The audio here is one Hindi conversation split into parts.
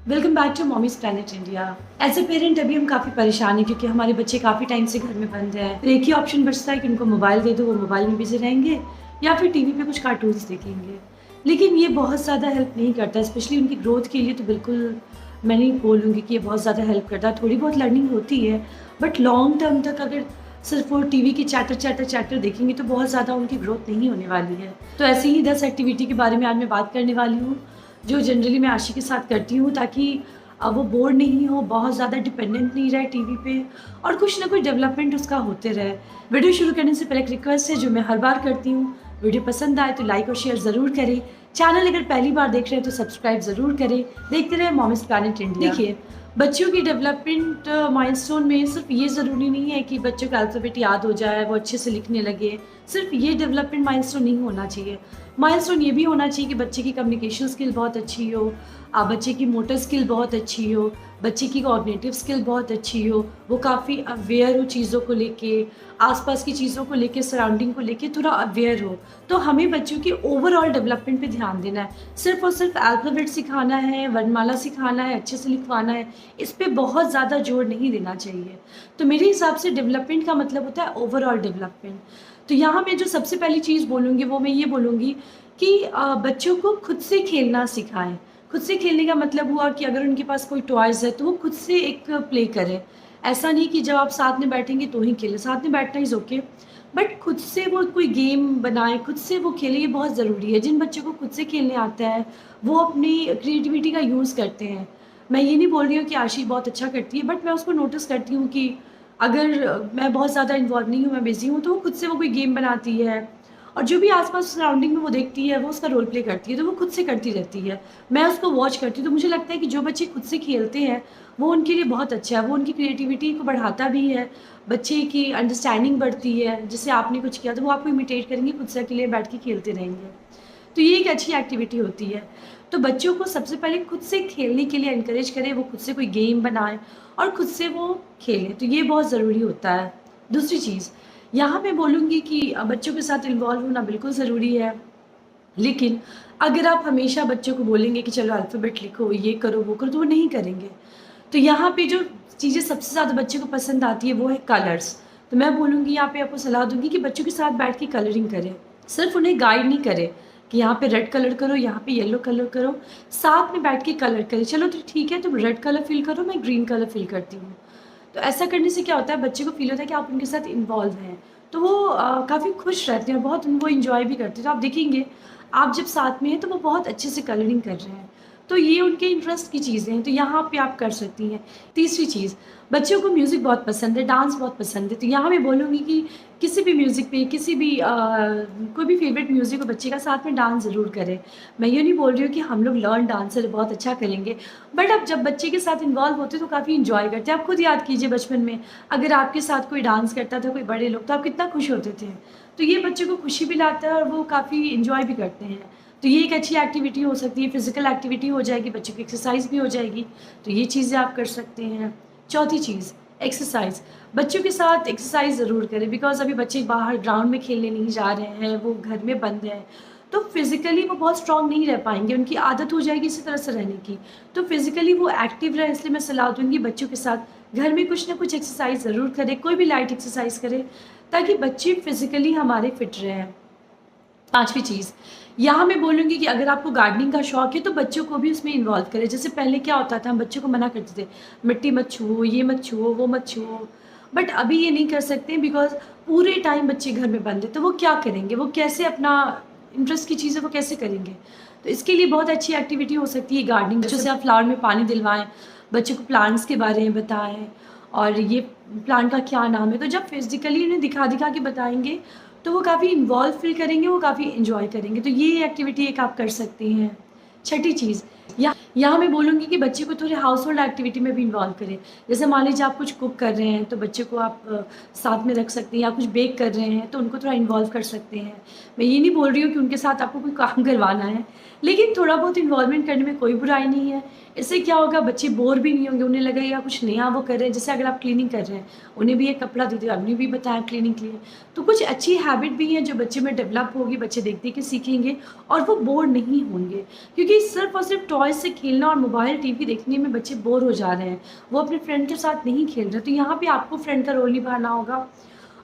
Welcome back to Mommies Planet India. As a parent अभी हम काफ़ी परेशान हैं क्योंकि हमारे बच्चे काफ़ी टाइम से घर में बंद हैं। फिर एक ही ऑप्शन बचता है कि उनको मोबाइल दे दो, वो मोबाइल में बिजी रहेंगे या फिर टीवी पे कुछ कार्टून्स देखेंगे। लेकिन ये बहुत ज़्यादा हेल्प नहीं करता, स्पेशली उनकी ग्रोथ के लिए तो बिल्कुल मैं नहीं बोलूँगी कि ये बहुत ज़्यादा हेल्प करता है। थोड़ी बहुत लर्निंग होती है, बट लॉन्ग टर्म तक अगर सिर्फ वो टीवी की चैटर देखेंगे तो बहुत ज़्यादा उनकी ग्रोथ नहीं होने वाली है। तो ऐसे ही 10 एक्टिविटी के बारे में आज मैं बात करने वाली हूँ जो जनरली मैं आशी के साथ करती हूँ, ताकि वो बोर नहीं हो, बहुत ज़्यादा डिपेंडेंट नहीं रहे टीवी पे और कुछ ना कुछ डेवलपमेंट उसका होते रहे। वीडियो शुरू करने से पहले एक रिक्वेस्ट है जो मैं हर बार करती हूँ, वीडियो पसंद आए तो लाइक और शेयर ज़रूर करें। चैनल अगर पहली बार देख रहे हैं तो सब्सक्राइब ज़रूर करें। देखते रहे मॉमिज प्लैनेट इंडिया। देखिए, बच्चों की डेवलपमेंट माइलस्टोन में सिर्फ ये ज़रूरी नहीं है कि बच्चों का अल्फ़ाबेट याद हो जाए, वो अच्छे से लिखने लगे। सिर्फ ये डेवलपमेंट माइलस्टोन नहीं होना चाहिए। माइलस्टोन ये भी होना चाहिए कि बच्चे की कम्युनिकेशन स्किल बहुत अच्छी हो, बच्चे की मोटर स्किल बहुत अच्छी हो, बच्चे की कोऑर्डिनेटिव स्किल बहुत अच्छी हो, वो काफ़ी अवेयर हो चीज़ों को लेके, आसपास की चीज़ों को लेके, सराउंडिंग को लेके थोड़ा अवेयर हो। तो हमें बच्चों की ओवरऑल डेवलपमेंट पे ध्यान देना है। सिर्फ और सिर्फ अल्फ़ाबेट सिखाना है, वर्णमाला सिखाना है, अच्छे से लिखवाना है, इस पे बहुत ज़्यादा जोर नहीं देना चाहिए। तो मेरे हिसाब से डेवलपमेंट का मतलब होता है ओवरऑल डेवलपमेंट। तो यहाँ मैं जो सबसे पहली चीज़ बोलूँगी वो मैं ये बोलूँगी कि बच्चों को खुद से खेलना सिखाएं। खुद से खेलने का मतलब हुआ कि अगर उनके पास कोई टॉयज़ है तो वो खुद से एक प्ले करें। ऐसा नहीं कि जब आप साथ में बैठेंगे तो ही खेलें, साथ में बैठना इज़ ओके, बट खुद से वो कोई गेम बनाए, खुद से वो खेले, ये बहुत ज़रूरी है। जिन बच्चों को खुद से खेलने आता है वो अपनी क्रिएटिविटी का यूज़ करते हैं। मैं ये नहीं बोल रही हूँ कि आशी बहुत अच्छा करती है, बट मैं उसको नोटिस करती हूँ कि अगर मैं बहुत ज़्यादा इन्वॉल्व नहीं हूँ, मैं बिज़ी हूँ, तो वो खुद से वो कोई गेम बनाती है और जो भी आस-पास सराउंडिंग में वो देखती है, वो उसका रोल प्ले करती है, तो वो खुद से करती रहती है। मैं उसको वॉच करती हूँ, तो मुझे लगता है कि जो बच्चे खुद से खेलते हैं, वो उनके लिए बहुत अच्छा है। वो उनकी क्रिएटिविटी को बढ़ाता भी है, बच्चे की अंडरस्टैंडिंग बढ़ती है। जैसे आपने कुछ किया, तो वो आपको इमिटेट करेंगे, खुद से अकेले बैठ के खेलते रहेंगे। तो ये एक अच्छी एक्टिविटी होती है। तो बच्चों को सबसे पहले खुद से खेलने के लिए एनकरेज करें, वो खुद से कोई गेम बनाएँ और खुद से वो खेलें, तो ये बहुत ज़रूरी होता है। दूसरी चीज़, यहाँ मैं बोलूँगी कि बच्चों के साथ इन्वॉल्व होना बिल्कुल ज़रूरी है, लेकिन अगर आप हमेशा बच्चों को बोलेंगे कि चलो अल्फ़ाबेट लिखो, ये करो, वो करो, तो वो नहीं करेंगे। तो यहाँ पे जो चीज़ें सबसे ज़्यादा बच्चे को पसंद आती है वो है कलर्स। तो मैं बोलूँगी, यहाँ पे आपको सलाह दूँगी कि बच्चों के साथ बैठ के कलरिंग करें। सिर्फ़ उन्हें गाइड नहीं करें कि यहाँ पे रेड कलर करो, यहाँ पे येलो कलर करो, साथ में बैठ के कलर करें। चलो तो ठीक है, तुम रेड कलर फ़िल करो, मैं ग्रीन कलर फ़िल करती हूँ। तो ऐसा करने से क्या होता है, बच्चे को फ़ील होता है कि आप उनके साथ इन्वॉल्व हैं। तो वो काफ़ी खुश रहते हैं, बहुत वो एन्जॉय भी करते हैं। तो आप देखेंगे, आप जब साथ में हैं तो वो बहुत अच्छे से कलरिंग कर रहे हैं। तो ये उनके इंटरेस्ट की चीज़ें हैं, तो यहाँ पे आप कर सकती हैं। तीसरी चीज़, बच्चों को म्यूज़िक बहुत पसंद है, डांस बहुत पसंद है, तो यहाँ मैं बोलूँगी कि किसी भी म्यूज़िक पे, किसी भी कोई भी फ़ेवरेट म्यूज़िक हो बच्चे का, साथ में डांस ज़रूर करें। मैं ये नहीं बोल रही हूँ कि हम लोग लर्न डांसर बहुत अच्छा करेंगे, बट आप जब बच्चे के साथ इन्वॉल्व होते हैं तो काफ़ी एन्जॉय करते हैं। आप खुद याद कीजिए बचपन में अगर आपके साथ कोई डांस करता था, कोई बड़े लोग, तो आप कितना खुश होते थे। तो ये बच्चे को खुशी भी लाता है और वो काफ़ी एन्जॉय भी करते हैं। तो ये एक अच्छी एक्टिविटी हो सकती है, फिज़िकल एक्टिविटी हो जाएगी, बच्चों की एक्सरसाइज भी हो जाएगी, तो ये चीज़ें आप कर सकते हैं। चौथी चीज़, एक्सरसाइज। बच्चों के साथ एक्सरसाइज ज़रूर करें, बिकॉज़ अभी बच्चे बाहर ग्राउंड में खेलने नहीं जा रहे हैं, वो घर में बंद हैं, तो फिज़िकली वो बहुत स्ट्रॉन्ग नहीं रह पाएँगे, उनकी आदत हो जाएगी इसी तरह से रहने की। तो फिज़िकली वो एक्टिव रहें, इसलिए मैं सलाह दूँगी बच्चों के साथ घर में कुछ ना कुछ एक्सरसाइज ज़रूर करें, कोई भी लाइट एक्सरसाइज करें, ताकि बच्चे फिज़िकली हमारे फिट रहें। पाँचवीं चीज़, यहाँ मैं बोलूँगी कि अगर आपको गार्डनिंग का शौक है तो बच्चों को भी उसमें इन्वॉल्व करें। जैसे पहले क्या होता था, हम बच्चों को मना करते थे, मिट्टी मत छुओ, ये मत छुओ, वो मत छुओ। बट अभी ये नहीं कर सकते बिकॉज़ पूरे टाइम बच्चे घर में बंद हैं, तो वो क्या करेंगे? वो कैसे अपना इंटरेस्ट की चीज़ें वो कैसे करेंगे? तो इसके लिए बहुत अच्छी एक्टिविटी हो सकती है गार्डनिंग। बच्चों से आप फ्लावर में पानी दिलवाएँ, बच्चों को प्लांट्स के बारे में बताएँ और ये प्लांट का क्या नाम है। तो जब फिज़िकली उन्हें दिखा-दिखा के बताएँगे तो वो काफ़ी इन्वॉल्व फ़ील करेंगे, वो काफ़ी एन्जॉय करेंगे। तो ये एक्टिविटी एक आप कर सकती हैं। छठी चीज़, यहाँ मैं बोलूँगी कि बच्चे को थोड़े हाउस होल्ड एक्टिविटी में भी इन्वॉल्व करें। जैसे मान लीजिए आप कुछ कुक कर रहे हैं, तो बच्चे को आप साथ में रख सकते हैं, या कुछ बेक कर रहे हैं, तो उनको थोड़ा इन्वॉल्व कर सकते हैं। मैं ये नहीं बोल रही हूँ कि उनके साथ आपको कोई काम करवाना है, लेकिन थोड़ा बहुत इन्वॉल्वमेंट करने में कोई बुराई नहीं है। इससे क्या होगा, बच्चे बोर भी नहीं होंगे, उन्हें लगेगा कुछ नया वो कर रहे हैं। जैसे अगर आप क्लीनिंग कर रहे हैं, उन्हें भी एक कपड़ा दे दिया, उन्हें भी बताया क्लीनिंग के लिए। तो कुछ अच्छी हैबिट भी हैं जो बच्चे में डेवलप होगी, बच्चे देख-देख के सीखेंगे और वो बोर नहीं होंगे। क्योंकि सिर्फ़ और सिर्फ़ टॉयज़ से खेलना और मोबाइल, टीवी देखने में बच्चे बोर हो जा रहे हैं। वो अपने फ्रेंड के साथ नहीं खेल रहे, तो यहाँ पे आपको फ्रेंड का रोल निभाना होगा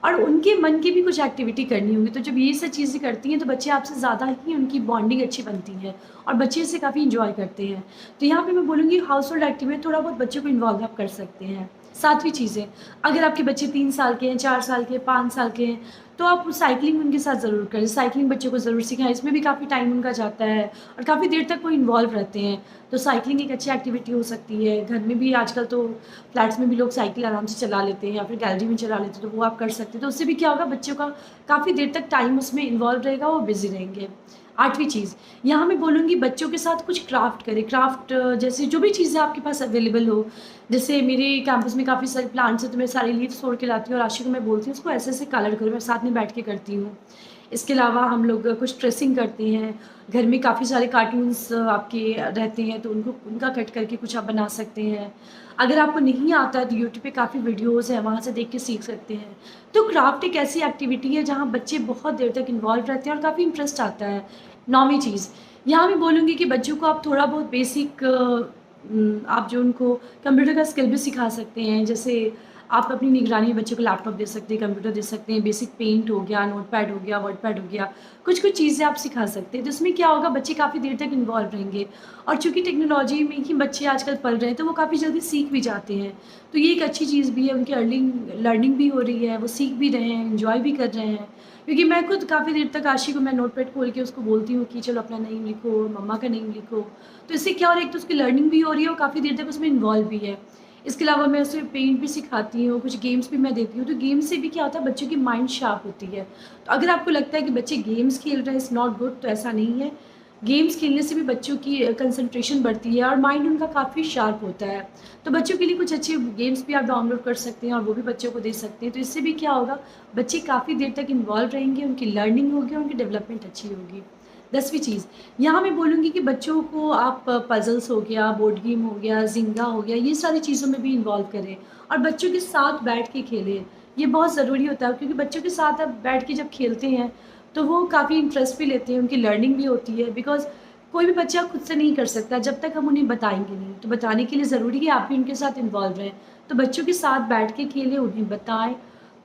और उनके मन की भी कुछ एक्टिविटी करनी होगी। तो जब ये सब चीज़ें करती हैं, तो बच्चे आपसे ज़्यादा ही उनकी बॉन्डिंग अच्छी बनती है और बच्चे इसे काफ़ी एन्जॉय करते हैं। तो यहाँ पे मैं बोलूँगी हाउस होल्ड एक्टिविटी थोड़ा बहुत बच्चों को इन्वॉल्व आप कर सकते हैं। 7वीं चीज़ है, अगर आपके बच्चे 3 साल के हैं, 4 साल के, 5 साल के हैं, तो आप साइक्लिंग उनके साथ ज़रूर करें। साइक्लिंग बच्चों को ज़रूर सिखाएँ, इसमें भी काफ़ी टाइम उनका जाता है और काफ़ी देर तक वो इन्वॉल्व रहते हैं। तो साइक्लिंग एक अच्छी एक्टिविटी हो सकती है। घर में भी आजकल तो फ्लैट्स में भी लोग साइकिल आराम से चला लेते हैं या फिर गैलरी में चला लेते हैं, तो वो आप कर सकते हैं। तो उससे भी क्या होगा, बच्चों का काफ़ी देर तक टाइम उसमें इन्वॉल्व रहेगा, वो बिज़ी रहेंगे। 8वीं चीज़, यहाँ मैं बोलूँगी बच्चों के साथ कुछ क्राफ्ट करें। क्राफ्ट जैसे जो भी चीज़ें आपके पास अवेलेबल हो, जैसे मेरे कैंपस में काफ़ी सारे प्लांट्स हैं, तो मैं सारे लीव्स तोड़ के लाती हूँ और आशी को मैं बोलती हूँ उसको ऐसे-ऐसे कलर करो, मैं साथ में बैठ के करती हूँ। इसके अलावा हम लोग कुछ ट्रेसिंग करते हैं। घर में काफ़ी सारे कार्टून्स आपके रहते हैं, तो उनका कट करके कुछ आप बना सकते हैं। अगर आपको नहीं आता है तो यूट्यूब पे काफ़ी वीडियोज़ हैं, वहाँ से देख के सीख सकते हैं। तो क्राफ्ट एक ऐसी एक्टिविटी है जहाँ बच्चे बहुत देर तक इन्वॉल्व रहते हैं और काफ़ी इंटरेस्ट आता है। 9वीं चीज़, यहाँ मैं बोलूँगी कि बच्चों को आप थोड़ा बहुत बेसिक आप जो उनको कंप्यूटर का स्किल भी सिखा सकते हैं। जैसे आप अपनी निगरानी में बच्चों को लैपटॉप दे सकते हैं, कंप्यूटर दे सकते हैं, बेसिक पेंट हो गया, नोटपैड हो गया, वर्डपैड हो गया, कुछ-कुछ चीज़ें आप सिखा सकते हैं। तो इसमें क्या होगा, बच्चे काफ़ी देर तक इन्वॉल्व रहेंगे और चूँकि टेक्नोलॉजी में ही बच्चे आजकल पल रहे हैं, तो वो काफ़ी जल्दी सीख भी जाते हैं। तो ये एक अच्छी चीज़ भी है, उनकी लर्निंग भी हो रही है, वो सीख भी रहे हैं, एन्जॉय भी कर रहे हैं। क्योंकि मैं खुद काफ़ी देर तक आशी को मैं नोटपैड खोल के उसको बोलती हूँ कि चलो अपना नेम लिखो, मम्मा का नेम लिखो। तो इससे क्या हो रहा है, एक तो उसकी लर्निंग भी हो रही है और काफ़ी देर तक उसमें इन्वॉल्व भी है। इसके अलावा मैं उसे पेंट भी सिखाती हूँ, कुछ गेम्स भी मैं देती हूँ, तो गेम्स से भी क्या होता है, बच्चों की माइंड शार्प होती है। तो अगर आपको लगता है कि बच्चे गेम्स खेल रहे हैं इज़ नॉट गुड, तो ऐसा नहीं है। गेम्स खेलने से भी बच्चों की कंसंट्रेशन बढ़ती है और माइंड उनका काफ़ी शार्प होता है। तो बच्चों के लिए कुछ अच्छे गेम्स भी आप डाउनलोड कर सकते हैं और वो भी बच्चों को दे सकते हैं। तो इससे भी क्या होगा, बच्चे काफ़ी देर तक इन्वॉल्व रहेंगे, उनकी लर्निंग होगी और उनकी डेवलपमेंट अच्छी होगी। 10वीं चीज़, यहाँ मैं बोलूँगी कि बच्चों को आप पज़ल्स हो गया, बोर्ड गेम हो गया, ज़िंगा हो गया, ये सारी चीज़ों में भी इन्वॉल्व करें और बच्चों के साथ बैठ के खेलें। ये बहुत ज़रूरी होता है क्योंकि बच्चों के साथ आप बैठ के जब खेलते हैं, तो वो काफ़ी इंटरेस्ट भी लेते हैं, उनकी लर्निंग भी होती है। बिकॉज़ कोई भी बच्चा खुद से नहीं कर सकता जब तक हम उन्हें बताएँगे नहीं। तो बताने के लिए ज़रूरी है आप भी उनके साथ इन्वॉल्व रहें। तो बच्चों के साथ बैठ के खेलें, उन्हें बताएँ,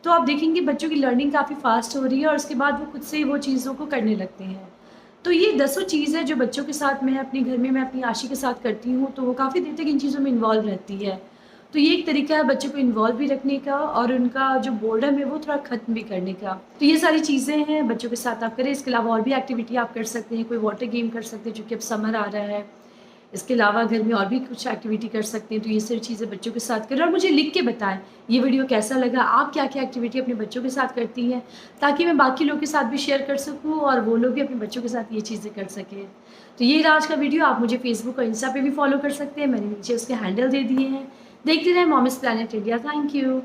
तो आप देखेंगे बच्चों की लर्निंग काफ़ी फ़ास्ट हो रही है और उसके बाद वो खुद से वो चीज़ों को करने लगते हैं। तो ये दसों चीज़ है जो बच्चों के साथ मैं अपने घर में मैं अपनी आशी के साथ करती हूँ, तो वो काफ़ी देर तक इन चीज़ों में इन्वॉल्व रहती है। तो ये एक तरीका है बच्चों को इन्वॉल्व भी रखने का और उनका जो बोर्डम है वो थोड़ा ख़त्म भी करने का। तो ये सारी चीज़ें हैं बच्चों के साथ आप करें। इसके अलावा और भी एक्टिविटी आप कर सकते हैं, कोई वाटर गेम कर सकते हैं चूँकि अब समर आ रहा है। इसके अलावा घर में और भी कुछ एक्टिविटी कर सकते हैं, तो ये सारी चीज़ें बच्चों के साथ करें और मुझे लिख के बताएँ, ये वीडियो कैसा लगा, आप क्या-क्या एक्टिविटी अपने बच्चों के साथ करती हैं, ताकि मैं बाकी लोगों के साथ भी शेयर कर सकूँ और वो लोग भी अपने बच्चों के साथ ये चीज़ें कर सकें। तो ये रहा आज का वीडियो, आप मुझे फेसबुक और इंस्टा पे भी फॉलो कर सकते हैं, मैंने नीचे उसके हैंडल दे दिए हैं। देखते रहें mom is planet India. Thank you.